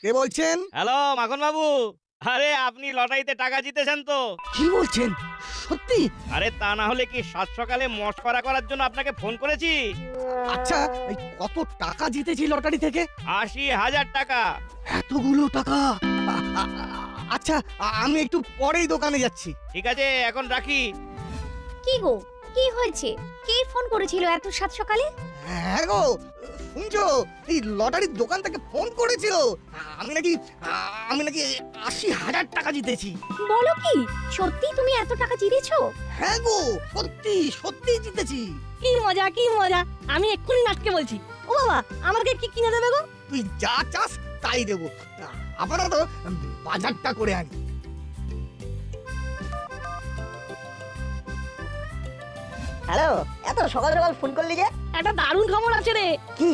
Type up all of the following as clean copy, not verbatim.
কে বলছেন? হ্যালো মাখন বাবু, আরে আপনি লটারিতে টাকা জিতেছেন তো? কি বলছেন? সত্যি? আরে তা না হলে কি সাত সকালে মশকরা করার জন্য আপনাকে ফোন করেছি। আচ্ছা, এই কত টাকা জিতেছি লটারি থেকে? ৮০,০০০ টাকা। এতগুলো টাকা? আচ্ছা, আমি একটু পরেই দোকানে যাচ্ছি। ঠিক আছে, এখন রাখি। কি গো, কি হয়েছে? কে ফোন করেছিল এত সাত সকালে? হ্যাঁ গো, শুনছো? এই লটারির দোকান থেকে ফোন করেছিল। আমি নাকি ৮০,০০০ টাকা জিতেছি। বলো কি, সত্যি তুমি এত টাকা জিতেছো? হ্যাঁ গো, সত্যি সত্যি জিতেছি। কি মজা কি মজা, আমি এক্ষুনি নাটকে বলছি। ও বাবা, আমাকে কি কিনে দেবে গো? তুই যা চাস তাই দেবো। আপাতত বাজারটা করে আনি। হ্যালো, এত সকাল সকাল ফোন করলি যে? একটা দারুণ খবর আছে রে। কি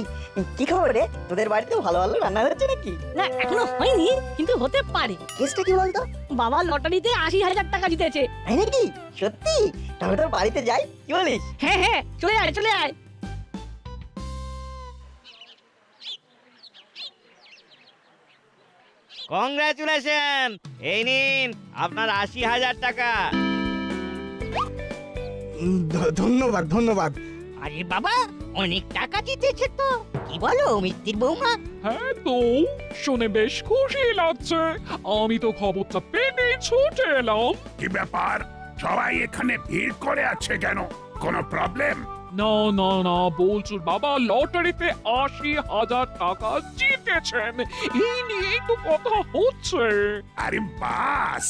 কি খবর রে? তোদের বাড়িতে ভালো ভালো রান্না হচ্ছে নাকি? না এখনো হয়নি, কিন্তু হতে পারে। কেসটা কি বলতো? বাবা লটারিতে ৮০,০০০ টাকা জিতেছে। তাই নাকি? সত্যি? তাহলে তোর বাড়িতে যাই, কি বলিস? হ্যাঁ হ্যাঁ, চলে আয় চলে আয়। কংগ্রাচুলেশন, এই নিন আপনার ৮০,০০০ টাকা। ধন্যবাদ ধন্যবাদ। আরে বাবা, অনেক টাকা জিতেছে তো, কি বলো মিত্তির বৌমা? হ্যাঁ তো, শুনে বেশ খুশি লাগছে। আমি তো খবরটা পেয়ে ছুটে এলাম। কি ব্যাপার, সবাই এখানে ভিড় করে আছে কেন? কোনো প্রবলেম? না না না, বলছুর বাবা লটারিতে ৮০,০০০ টাকা জিতেছেন, এই নিয়েই তো কথা হচ্ছে। আরে বাস,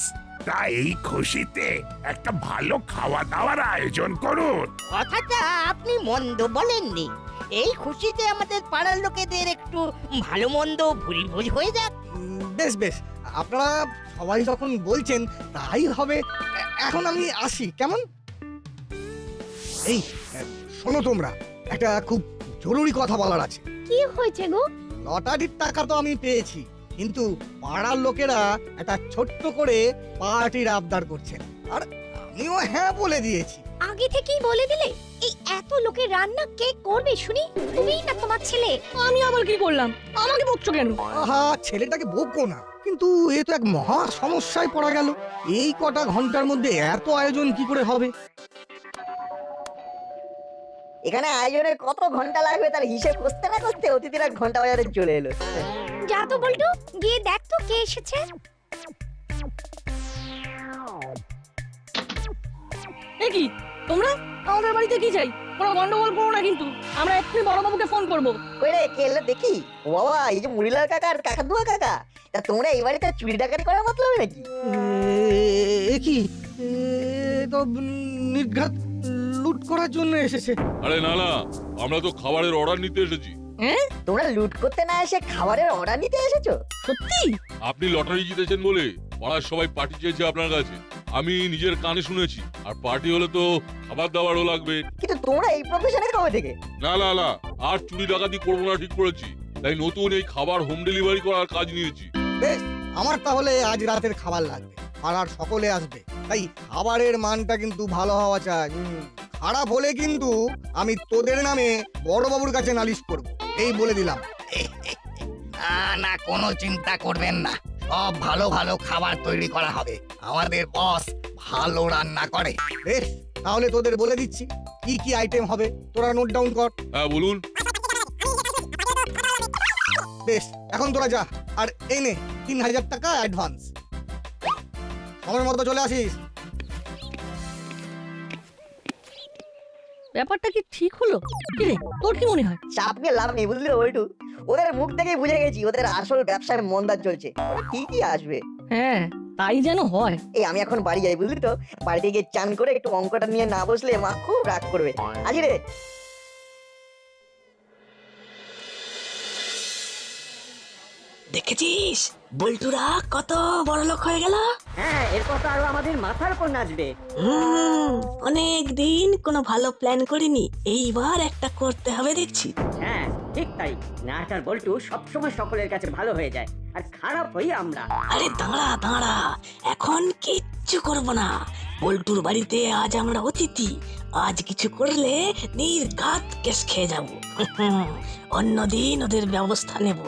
তাই এই খুশিতে একটা ভালো খাওয়া দাওয়ার আয়োজন করুন। কথাটা আপনি মন্দ বলেননি। এই খুশিতে আমাদের পাড়ার লোকেদের একটু ভালো মন্দ ভুরি ভোজ হয়ে যাক। বেশ বেশ, আপনারা সবাই যখন বলছেন তাই হবে। এখন আমি আসি, কেমন? এই শোনো, তোমরা একটা খুব জরুরি কথা বলার আছে। কি হয়েছে গো? লটারির টাকা তো আমি পেয়েছি, কিন্তু পাড়ার লোকেরা একটা ছোট্ট করে পার্টির আবদার করছেন, আর আমিও হ্যাঁ বলে দিয়েছি। আগে থেকেই বলে দিলে? এই এত লোকের রান্না কে করবে শুনি? তুমিই না তোমার ছেলে? আমি আবার কি করলাম? আমাকে বকছো কেন? আহা, ছেলেটাকে বকো না, কিন্তু এ তো এক মহা সমস্যায় পড়া গেল। এই কটা ঘন্টার মধ্যে এত আয়োজন কি করে হবে? এখানে আয়োজনের কত ঘন্টা লাগবে তার হিসেব করতে না করতে অতিথিরা ঘন্টা বাজারে চলে এলো। যা তো বল্টু, গিয়ে দেখ তো কে এসেছে। এ কি, তোমরা আমাদের বাড়িতে কি চাই? কোনো গন্ডগোল করো না কিন্তু, আমরা এক্ষুনি বড়বাবুকে ফোন করবো। কই রে, কে এলো দেখি? ও বাবা, এই যে মুড়িলাল কাকা আর কাকাতুয়া কাকা, তা তোমরা এই বাড়িতে চুরি ডাকাতি করার মতলব নাকি? এ কি, এ তো নির্ঘাত লুট করার জন্য এসেছে। আরে না না, আমরা তো খাবারের অর্ডার নিতে এসেছি। তোমরা লুট করতে না এসে খাবারের অর্ডার নিতে এসেছো? সত্যি? আপনি লটারি জিতেছেন বলে পাড়ার সবাই পার্টি চেয়েছে আপনার কাছে। আমি নিজের কানে শুনেছি, আর পার্টি হলে তো খাবার দাবারও লাগবে। কিন্তু তোমরা এই প্রফেশনে কবে থেকে? না না না, আর চুরি ডাকাতি করবো না ঠিক করেছি, তাই নতুন এই খাবার হোম ডেলিভারি করার কাজ নিয়েছি। বেশ, আমার তাহলে আজ রাতের খাবার লাগবে, পাড়ার সকলে আসবে, তাই খাবারের মানটা কিন্তু ভালো হওয়া চাই। খারাপ হলে কিন্তু আমি তোদের নামে বড়বাবুর কাছে নালিশ করব, এই বলে দিলাম। না না, কোনো চিন্তা করবেন না, সব ভালো ভালো খাবার তৈরি করা হবে। আমাদের বস ভালো রান্না করে। বেশ, তাহলে তোদের বলে দিচ্ছি কি কি আইটেম হবে, তোরা নোট ডাউন কর। হ্যাঁ বলুন। বেশ, এখন তোরা যা, আর এই নে ৩,০০০ টাকা অ্যাডভান্স। সময় মতো চলে আসিস। ব্যাপারটা কি ঠিক হলো? কি রে, তোর কি মনে হয়? চাপ নিয়ে লাভ নেই, বুঝলি ওইটু? ওদের মুখ থেকেই বুঝে গেছি ওদের আসল ব্যবসায় মন্দা চলছে। কি আসবে? হ্যাঁ, তাই যেন হয়। এই আমি এখন বাড়ি যাই, বুঝলি তো? বাড়িতে গিয়ে চান করে একটু অঙ্কটা নিয়ে না বসলে মা খুব রাগ করবে। আজি রে। দেখেছিস বল্টুরা কত বড় লোক হয়ে গেল? হ্যাঁ, এরপর তো আরো আমাদের মাথার উপর নাচবে। অনেক দিন কোনো ভালো প্ল্যান করিনি, এইবার একটা করতে হবে দেখছি। হ্যাঁ ঠিক তাই, নাচ আর বল্টু সবসময় সকলের কাছে ভালো হয়ে যায়, আর খারাপ হই আমরা। আরে দাঁড়া দাঁড়া, এখন কিচ্ছু করব না। বল্টুর বাড়িতে আজ আমরা অতিথি, আজ কিছু করলে নির্ঘাত কেস খেয়ে যাব। অন্যদিন ওদের ব্যবস্থা নেব।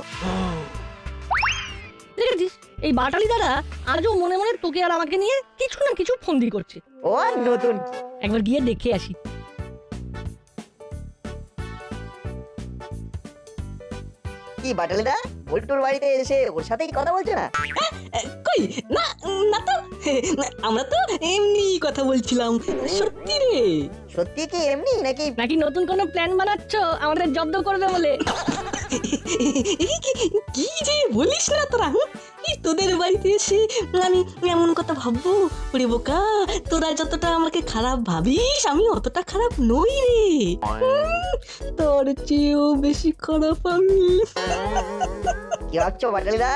দেখেছিস এই বাটালি দাদা আজও মনে মনে তোকে আর আমাকে নিয়ে কিছু না কিছু ফন্দি করছে। ও আর নতুন কি? একবার গিয়ে দেখে আসি। কি বাটালিদা বল্টুর বাড়িতে এসে ওর সাথেই কথা বলছে না? কই না না তো আমরা তো এমনি কথা বলছিলাম। সত্যি রে? সত্যি কি এমনি নাকি? নাকি নতুন কোনো প্ল্যান বানাচ্ছ আমাদের জব্দ করবে বলে? কি যে বলিস না তোরা, তোদের বাড়িতে এসে আমি এমন কথা ভাববো? ওরে বোকা, তোরা যতটা আমাকে খারাপ ভাবিস আমি অতটা খারাপ নই রে। তোর চেয়েও বেশি খারাপ আমি। কি ভাবছো বাটালিদা?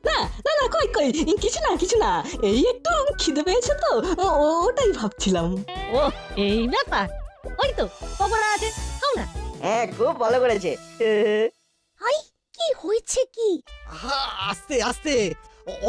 না না না, কই কই কিছু না এই একটু খিদে পেয়েছে তো ওটাই ভাবছিলাম। ও এই ব্যাপার, ওই তো পকোড়া আছে, খাও না। হ্যাঁ খুব ভালো করেছে। হাই কি হয়েছে কি? আস্তে আস্তে,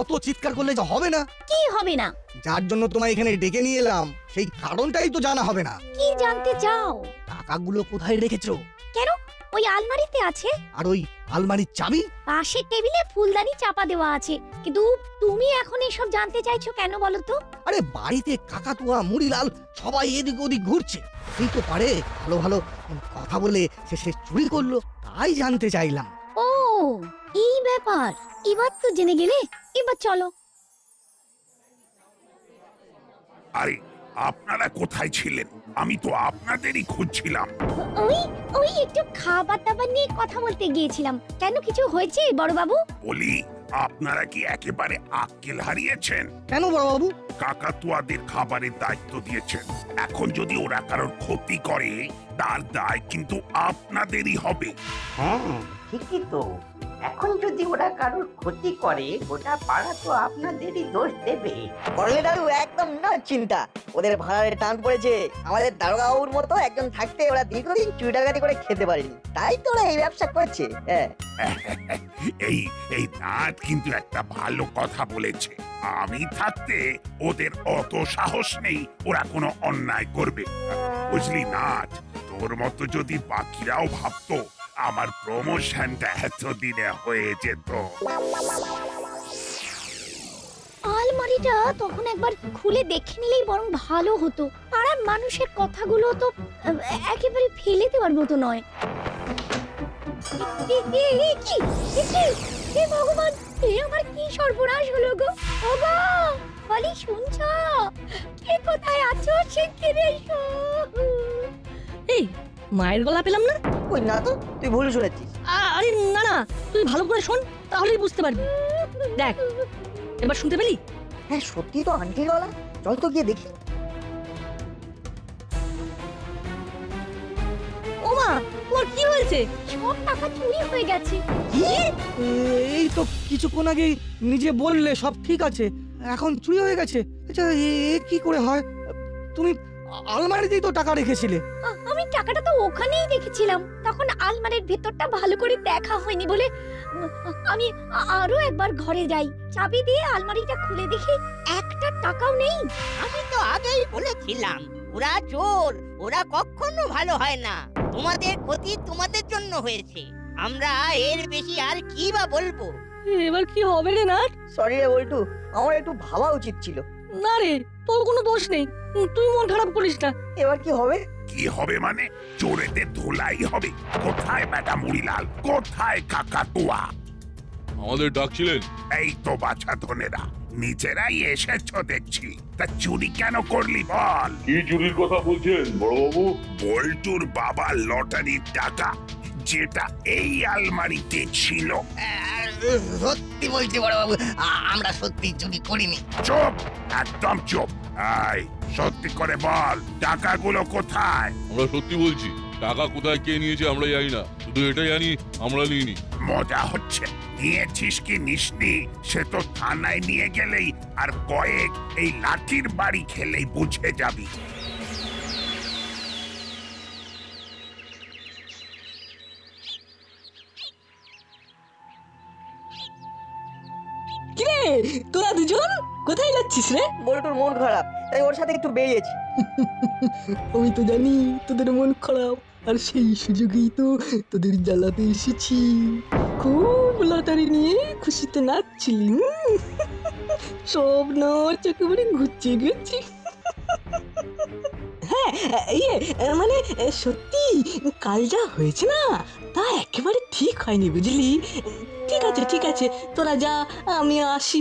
অত চিৎকার করলে যে হবে না। কি হবে না? যার জন্য তোমায় এখানে ডেকে নিয়ে এলাম সেই কারণটাই তো জানা হবে না। কি জানতে চাও? টাকাগুলো কোথায় রেখেছো? কেন? ওই আলমারিতে আছে। আর ওই আলমারির চাবি? পাশের টেবিলে ফুলদানি চাপা দেওয়া আছে। কিন্তু তুমি এখন এসব জানতে চাইছো কেন বলো তো? আরে বাড়িতে কাকাতুয়া মুড়িলাল সবাই এদিক ওদিক ঘুরছে, এই তো পারে ভালো ভালো কথা বলে সে চুরি করলো, তাই জানতে চাইলাম। ও এই ব্যাপার, এবার তো জেনে গেলে। এবার চলো। আরে আপনারা কোথায় ছিলেন? আমি তো আপনাদেরই খুঁজছিলাম। ওই ওই একটু খাবার দাবার নিয়ে কথা বলতে গিয়েছিলাম। কেন, কিছু হয়েছে বড় বাবু? বলি, আপনারা কি একেবারে আক্কেল হারিয়েছেন? কেন বড়বাবু? কাকাতুয়াদের খাবারের দায়িত্ব দিয়েছেন, এখন যদি ওরা কারোর ক্ষতি করে তার দায় কিন্তু আপনাদেরই হবে। হ্যাঁ ঠিকই তো, এখন যদি ওরা কারোর ক্ষতি করে গোটা পাড়া তো আপনাদেরই দোষ দেবে। করলে দাদু একদম না চিন্তা, ওদের ভাড়ারে টান পড়েছে। আমাদের দারোগাবুর মতো একজন থাকতে ওরা দীর্ঘদিন চুরি ডাকাতি করে খেতে পারেনি, তাই তো ওরা এই ব্যবসা করছে। হ্যাঁ এই এই নাট কিন্তু একটা ভালো কথা বলেছে। আমি থাকতে ওদের অত সাহস নেই ওরা কোনো অন্যায় করবে, বুঝলি নাট? তোর মতো যদি বাকিরাও ভাবতো আমার প্রমোশনটা এতদিনে হয়ে যেত। আলমারিটা তখন একবার খুলে দেখে নিলেই বরং ভালো হতো। পাড়ার মানুষের কথাগুলো তো একেবারে ফেলে দেওয়ার মতো নয়। হে ভগবান, এ আমার কি সর্বনাশ হলো গো! ওগো বলি, শুনছো? কে কোথায় আছো শিগগির এসো। এই মায়ের গলা পেলাম না। ওই না তো, তুই ভুল শুনেছিস। আরে না না, তুই ভালো করে শোন, তাহলেই বুঝতে পারবি। দেখ এবার শুনতে পেলি? হ্যাঁ সত্যি তো আন্টির গলা, চল তো গিয়ে দেখি। ওমা, তোমার কি হয়েছে? সব টাকা চুরি হয়ে গেছে। এই তো কিছুক্ষণ আগে নিজে বললে সব ঠিক আছে, এখন চুরি হয়ে গেছে। আচ্ছা এ কি করে হয়? তুমি আলমারিতেই তো টাকা রেখেছিলে। আমি টাকাটা তো ওখানেই রেখেছিলাম, তখন আলমারির ভেতরটা ভালো করে দেখা হয়নি বলে আমি আরো একবার ঘরে যাই। চাবি দিয়ে আলমারিটা খুলে দেখি একটা টাকাও নেই। আমি তো আগেই বলেছিলাম ওরা চোর, ওরা কখনো ভালো হয় না। তোমাদের ক্ষতি তোমাদের জন্য হয়েছে, আমরা এর বেশি আর কি বা বলবো। এবার কি হবে রে নাট? সরি রে বল্টু, আমার একটু ভাবা উচিত ছিল। না রে, তোর কোনো দোষ নেই, তুই মন খারাপ করিস না। এবার কি হবে? কি হবে মানে? চোরেদের ধুলাই হবে। কোথায় ম্যাডাম মুড়িলাল, কোথায় কাকাতুয়া? আমাদের ডাকছিলেন? এই তো বাছা ধনেরা, নিজেরাই এসেছো দেখছি। তা চুরি কেন করলি বল? কি চুরির কথা বলছেন বড়বাবু? বল্টুর বাবার লটারির টাকা, যেটা এই আলমারিতে ছিল। সত্যি বলছি বড় বাবু, আমরা সত্যি চুরি করিনি। চুপ, একদম চুপ। এই সত্যি করে বল, টাকাগুলো কোথায়? আমরা সত্যি বলছি, টাকা কোথায় কে নিয়েছে আমরা জানি না, শুধু এটা জানি আমরা নিইনি। মজা হচ্ছে? নিয়েছিস কি নিসনি সে তো থানায় নিয়ে গেলেই আর কয়েক এই লাঠির বাড়ি খেলেই বুঝে যাবি। কিরে তোরা দুজন কোথায় যাচ্ছিস রে? বল্টুর মন খারাপ, তাই ওর সাথে একটু বেরিয়েছি। আমি তো জানি তোদের মন খারাপ, আর সেই সুযোগেই তো তোদের জ্বালাতে এসেছি। খুব লটারি নিয়ে খুশিতে নাচছিলি, সব নাচ একেবারে ঘুরছে গেছি। হ্যাঁ, ইয়ে মানে সত্যি কাল যা হয়েছে না তা একেবারে ঠিক হয়নি বুঝলি। ঠিক আছে তোরা যা, আমি আসি।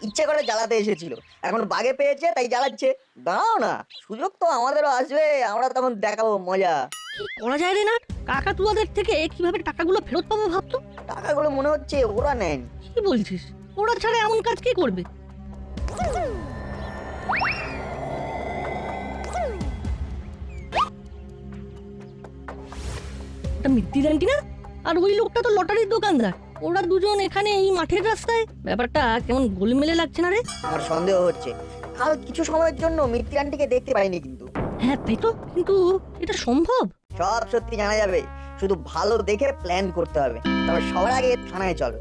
ইচ্ছে করে জ্বালাতে এসেছিল, এখন বাগে পেয়েছে তাই জ্বালাচ্ছে। দাঁড়াও না, সুযোগ তো আমাদেরও আসবে, আমরা তখন দেখাবো মজা। কি করা যায় রে না? কাকাতুয়াদের থেকে কিভাবে টাকাগুলো ফেরত পাবো ভাবতো। টাকাগুলো মনে হচ্ছে ওরা নেন। কি বলছিস? ওরা ছাড়া এমন কাজ কে করবে? ওটা মিত্তির আন্টি না? আর ওই লোকটা তো লটারির দোকানদার। ওরা দুজন এখানে এই মাঠের রাস্তায়, ব্যাপারটা কেমন গোলমেলে লাগছে না রে? আমার সন্দেহ হচ্ছে কাল কিছু সময়ের জন্য মিত্তি আন্টিকে দেখতে পাইনি, কিন্তু হ্যাঁ তাই তো, কিন্তু এটা সম্ভব? সব সত্যি জানা যাবে, শুধু ভালো দেখে প্ল্যান করতে হবে। তবে সবার আগে থানায় চলো।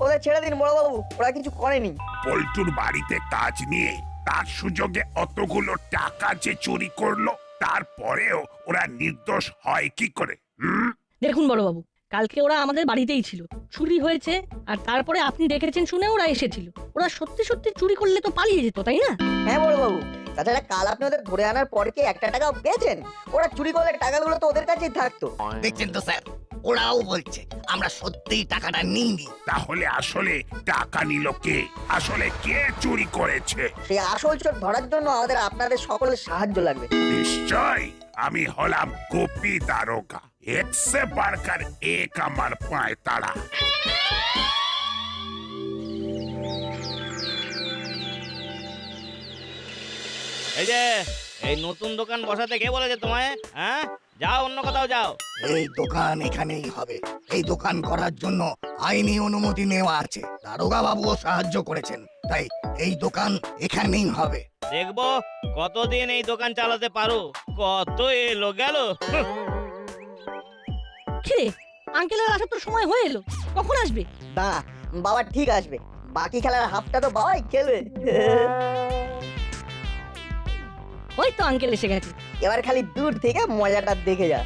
ওদের ছেড়ে দিন বড়বাবু, ওরা কিছু করেনি। পল্টুর বাড়িতে কাজ নিয়ে তার সুযোগে অতগুলো টাকা যে চুরি করলো, তারপরেও ওরা নির্দোষ হয় কি করে? দেখুন বড়বাবু, কালকে ওরা আমাদের বাড়িতেই ছিল, চুরি হয়েছে, আর তারপরে আপনি ডেকেছেন শুনে ওরা এসেছিল। ওরা সত্যি সত্যি চুরি করলে তো পালিয়ে যেত, তাই না? হ্যাঁ বড়বাবু, তাছাড়া কাল আপনি ওদের ধরে আনার পর কি একটা টাকাও পেয়েছেন? ওরা চুরি করলে টাকাগুলো তো ওদের কাছেই থাকতো। দেখছেন তো স্যার, ওরাও বলছে আমরা সত্যিই টাকাটা নিইনি। তাহলে আসলে টাকা নিল কে? আসলে কে চুরি করেছে? সেই আসল চোর ধরার জন্য আমাদের আপনাদের সকলের সাহায্য লাগবে। নিশ্চয়, আমি হলাম গোপী দারোগা। একসে বারকার এক আমার পায় তারা। এই যে এই নতুন দোকান বসাতে কে বলেছে তোমায়? হ্যাঁ, যাও অন্য কোথাও যাও। এই দোকান এখানেই হবে। এই দোকান করার জন্য আইনি অনুমতি নেওয়া আছে, দারোগা বাবুও সাহায্য করেছেন, তাই এই দোকান এখানেই হবে। দেখবো কতদিন এই দোকান চালাতে পারো। কত এলো গেল। কিরে, আঙ্কেলের আসার তো সময় হয়ে এলো, কখন আসবে? দাঁড়া, বাবা ঠিক আসবে। বাকি খেলার হাফটা তো বাবাই খেলবে। ওই তো আঙ্কেল এসে গেছে। এবার খালি দূর থেকে মজাটা দেখে যা।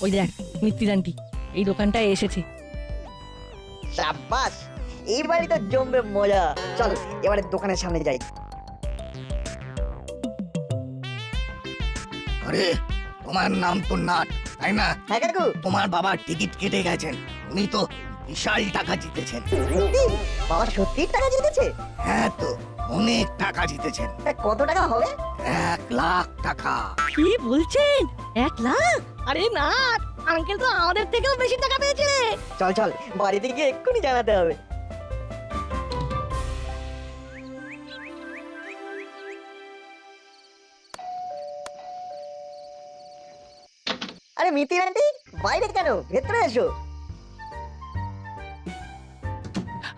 ওই দেখ মিত্তির আন্টি এই দোকানটায় এসেছে। সাব্বাস, এইবারই তো জমবে মজা। চল এবারে দোকানের সামনে যাই। আরে তোমার নাম তো নাট, তাই না? হ্যাঁ কাকু। তোমার বাবা টিকিট কেটে গেছেন, উনি তো বিশাল টাকা জিতেছেন। বাবা সত্যি টাকা জিতেছে? হ্যাঁ তো, অনেক টাকা জিতেছেন। তা কত টাকা হবে? 1 লাখ টাকা। কি বলছেন? 1 লাখ? আরে না, আঙ্কেল তো আমাদের থেকেও বেশি টাকা পেয়েছে। চল চল, বাড়িতে গিয়ে এক্ষুনি জানাতে হবে। আরে মিতির আন্টি, বাইরে কেন? ভেতরে এসো।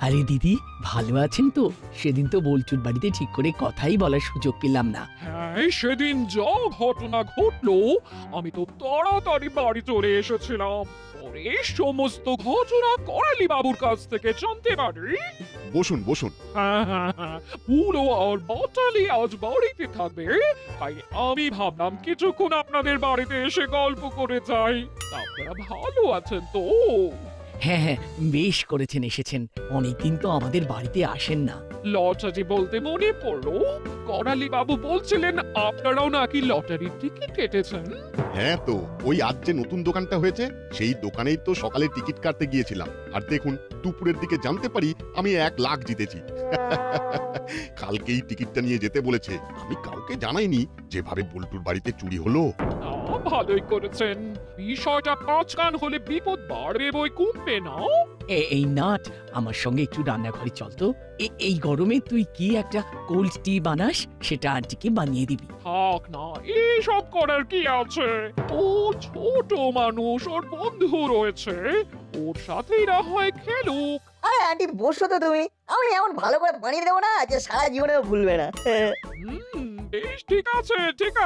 আরে দিদি, ভালো আছেন তো? সেদিন তো বলচুর বাড়িতে ঠিক করে কথাই বলার সুযোগ পেলাম না। হ্যাঁ, সেদিন যা ঘটনা ঘটলো আমি তো তাড়াতাড়ি বাড়ি চলে এসেছিলাম। পরে সমস্ত ঘটনা করালি বাবুর কাছ থেকে জানতে পারি। বসুন বসুন। হ্যাঁ, পুরো আর বাটালি আজ বাড়িতে থাকবে, তাই আমি ভাবলাম কিছুক্ষণ আপনাদের বাড়িতে এসে গল্প করে যাই। আপনারা ভালো আছেন তো? হ্যাঁ হ্যাঁ, বেশ করেছেন এসেছেন, অনেকদিন তো আমাদের বাড়িতে আসেন না। লটারি বলতে মনে পড়লো, করালি বাবু বলছিলেন আপনারাও নাকি লটারির টিকিট কেটেছেন। হ্যাঁ তো, ওই আজ যে নতুন দোকানটা হয়েছে সেই দোকানেই তো সকালে টিকিট কাটতে গিয়েছিলাম, আর দেখুন দুপুরের দিকে জানতে পারি আমি 1 লাখ জিতেছি। কালকেই টিকিটটা নিয়ে যেতে বলেছে, আমি কাউকে জানাইনি। যেভাবে বল্টুর বাড়িতে চুরি হলো। ভালোই করেছেন, বিষয়টা পাঁচ কান হলে বিপদ বাড়বে বই কমবে না। এই নাট, আমার সঙ্গে একটু রান্নাঘরে চল তো। এই গরমে তুই কি একটা কোল্ড টি বানাস, সেটা আন্টিকে বানিয়ে দিবি। থাক না, এইসব করার কি আছে? ও ছোট মানুষ, ওর বন্ধু রয়েছে, ও ওর সাথেই না হয় খেলুক। আরে আন্টি বসো তো তুমি, আমি এমন ভালো করে বানিয়ে দেবো না যে সারা জীবনেও ভুলবে না। বেশ ঠিক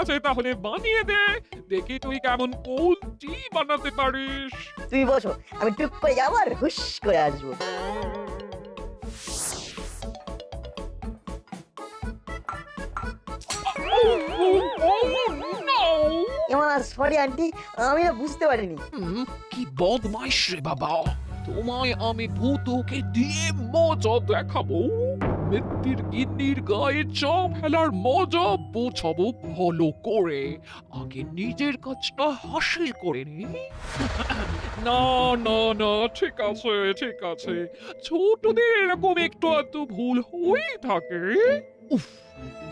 আছে, তাহলে বানিয়ে দে, দেখি তুই কেমন কোল্ড টি বানাতে পারিস। তুমি বসো, আমি টুক করে যাবো আর হুশ করে আসবো। সরি আন্টি, আমি না বুঝতে পারিনি। কি বদমাইশ রে বাবা, তোমায় আমি ভূতকে দিয়ে মজা দেখাবো। মিত্তির গিন্নির গায়ে চাপ ফেলার মজা বোঝাবো ভালো করে। আগে নিজের কাজটা হাসিল করে নি। না না না, ঠিক আছে, ছোটদের এরকম একটু আধটু ভুল হয়েই থাকে। উফ,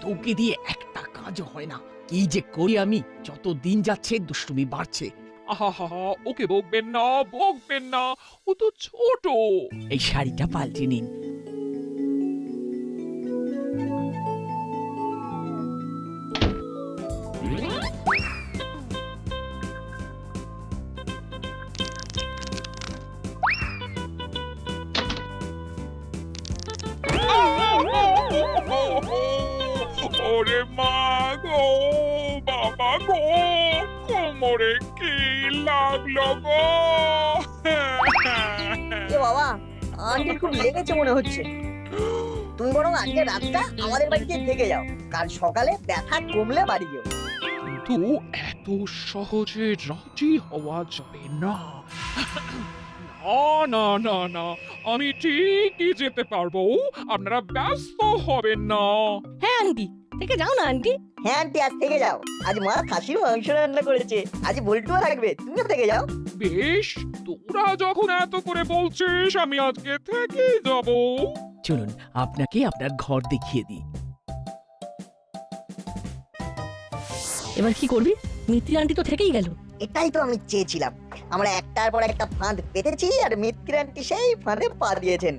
তোকে দিয়ে একটা কাজ হয় না। কি যে করি আমি, যত দিন যাচ্ছে দুষ্টুমি বাড়ছে। আহা, ওকে বকবেন না, ও তো ছোট। এই শাড়িটা পাল্টে নিন। ওরে মা গো, বাবা গো, কোমরে কি লাগলো গো? এ বাবা, আন্টির খুব লেগেছে মনে হচ্ছে। তুমি বরং আজকে রাতটা আমাদের বাড়িতে থেকে যাও, কাল সকালে ব্যথা কমলে বাড়ি যেও। কিন্তু এত সহজে রাজি হওয়া যাবে না। না, আমি ঠিকই যেতে পারবো, আপনারা ব্যস্ত হবেন না। হ্যাঁ আন্টি, থেকে যাও না আন্টি। হ্যাঁ আন্টি, আজ থেকে যাও। আজ মা খাসির মাংস রান্না করেছে, আজ বল্টুও থাকবে, তুমিও থেকে যাও। বেশ, তোরা যখন এত করে বলছিস, আমি আজকে থেকে যাব। চলুন আপনাকে আপনার ঘর দেখিয়ে দিই। এবার কি করবি? মিত্রি আন্টি তো থেকেই গেল। এটাই তো আমি চেয়েছিলাম। আমরা একটার পর একটা ফাঁদ পেতেছি আর মিত্তির আন্টি সেই ফাঁদে পা দিয়েছেন।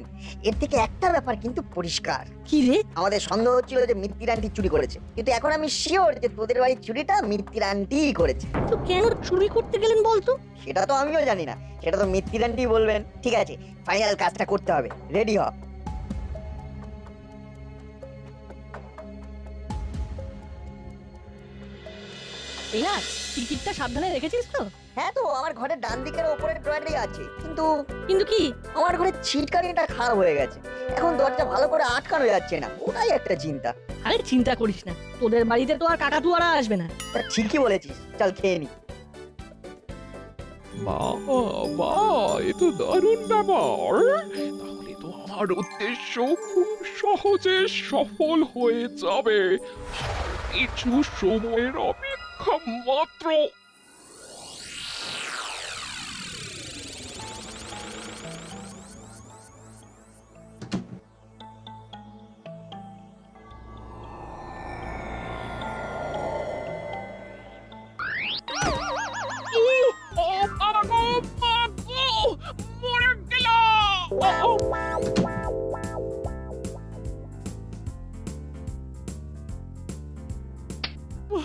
এর থেকে একটা ব্যাপার কিন্তু পরিষ্কার। কি রে? আমাদের সন্দেহ ছিল যে মিত্তির আন্টি চুরি করেছে, কিন্তু এখন আমি শিওর যে তোদের বাড়ির চুরিটা মিত্তির আন্টিই করেছে। তো কেন চুরি করতে গেলেন বলতো? সেটা তো আমিও জানি না, সেটা তো মিত্তির আন্টি বলবেন। ঠিক আছে, ফাইনাল কাজটা করতে হবে, রেডি হ। এই না, টিকিটটা সাবধানে রেখেছিস তো? হ্যাঁ তো, আমার ঘরের ডান দিকের ওপরের ড্রয়ারে আছে, কিন্তু কি? আমার ঘরের ছিটকানিটা খারাপ হয়ে গেছে, এখন দরজা ভালো করে আটকানো যাচ্ছে না, ওটাই একটা চিন্তা। আরে চিন্তা করিস না, তোদের বাড়িতে তো আর কাকাতুয়ারা আসবে না। তা ঠিকই বলেছিস, চল খেয়ে নি। বাবা, এ তো দারুণ ব্যাপার। তাহলে তো আমার উদ্দেশ্য খুব সহজে সফল হয়ে যাবে। কিছু সময়ের অপেক্ষা মাত্র। মরে গেল।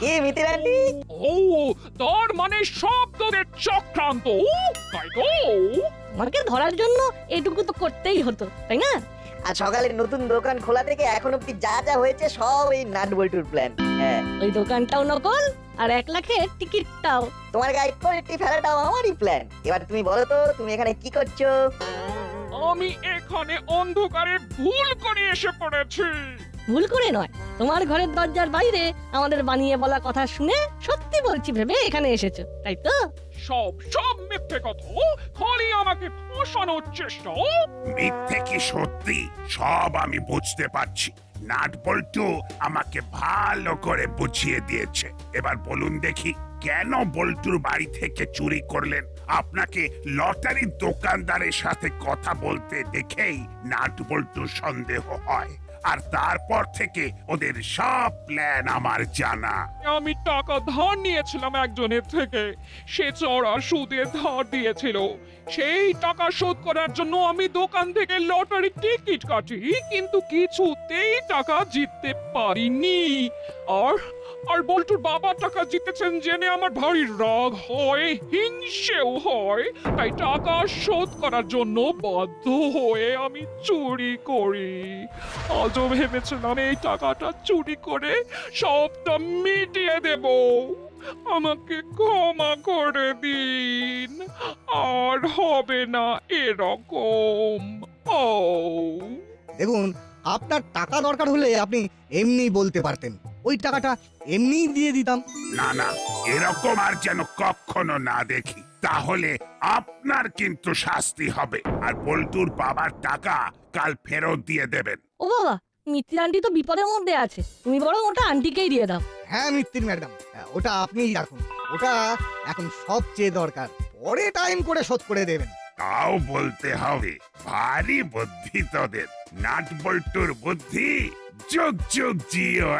কি মিত্তির আন্টি? ও, তার মানে শব্দদের চক্রান্ত, তাই তো? আমাকে ধরার জন্য এটুকু তো করতেই হতো, তাই না? আর সকালে নতুন দোকান খোলা থেকে এখন অব্দি যা যা হয়েছে সব এই নাট বল্টুর প্ল্যান। হ্যাঁ, ওই দোকানটাও নকল আর 1 লাখের টিকিটটাও। তোমার গায়ে কোয়ালিটি ফেলাটাও আমারই প্ল্যান। এবার তুমি বলো তো, তুমি এখানে কি করছো? আমি এখানে অন্ধকারে ভুল করে এসে পড়েছি। ভুল করে নয়, তোমার ঘরের দরজার বাইরে আমাদের বানিয়ে বলা কথা শুনে সত্যি বলছি ভেবে এখানে এসেছো, তাই তো? সব মিথ্যে কথা, খালি আমাকে ফাঁসানোর চেষ্টা। মিথ্যে কি সত্যি সব আমি বুঝতে পারছি। নাট বল্টু আমাকে ভালো করে বুঝিয়ে দিয়েছে। এবার বলুন দেখি, কেন বল্টুর বাড়ি থেকে চুরি করলেন? আপনাকে লটারির দোকানদারের সাথে কথা বলতে দেখেই নাট বল্টুর সন্দেহ হয়, আর তারপর থেকে ওদের সব প্ল্যান আমার জানা। আমি টাকা ধার নিয়েছিলাম একজনের থেকে, সে চড়া সুদে ধার দিয়েছিল। সেই টাকা শোধ করার জন্য আমি দোকান থেকে লটারি টিকিট কাটি, কিন্তু কিছুতেই টাকা জিততে পারিনি। আর আর বল্টুর বাবা টাকা জিতেছেন জেনে আমার ভারী রাগ হয়, হিংসেও হয়। তাই টাকা শোধ করার জন্য বাধ্য হয়ে আমি চুরি করি। আজও ভেবেছিলাম এই টাকাটা চুরি করে সবটা মিটিয়ে দেব। আমাকে ক্ষমা করে দিন, আর হবে না এরকম। ও দেখুন, আপনার টাকা দরকার হলে আপনি এমনি বলতে পারতেন, ওই টাকাটা এমনিই দিয়ে দিতাম। না না, এরকম আর যেন কখনো না দেখি, তাহলে আপনার কিন্তু শাস্তি হবে। আর বল্টুর বাবার টাকা কাল ফেরত দিয়ে দেবেন। ও বাবা, মিত্তির আন্টি তো বিপদের মধ্যে আছে, তুমি বরং ওটা আন্টিকেই দিয়ে দাও। হ্যাঁ মিত্তির ম্যাডাম, ওটা আপনিই রাখুন, ওটা এখন সবচেয়ে দরকার, পরে টাইম করে শোধ করে দেবেন। তাও বলতে হবে, ভারী বুদ্ধি তোদের। নাট বল্টুর বুদ্ধি যুগ যুগ জিও।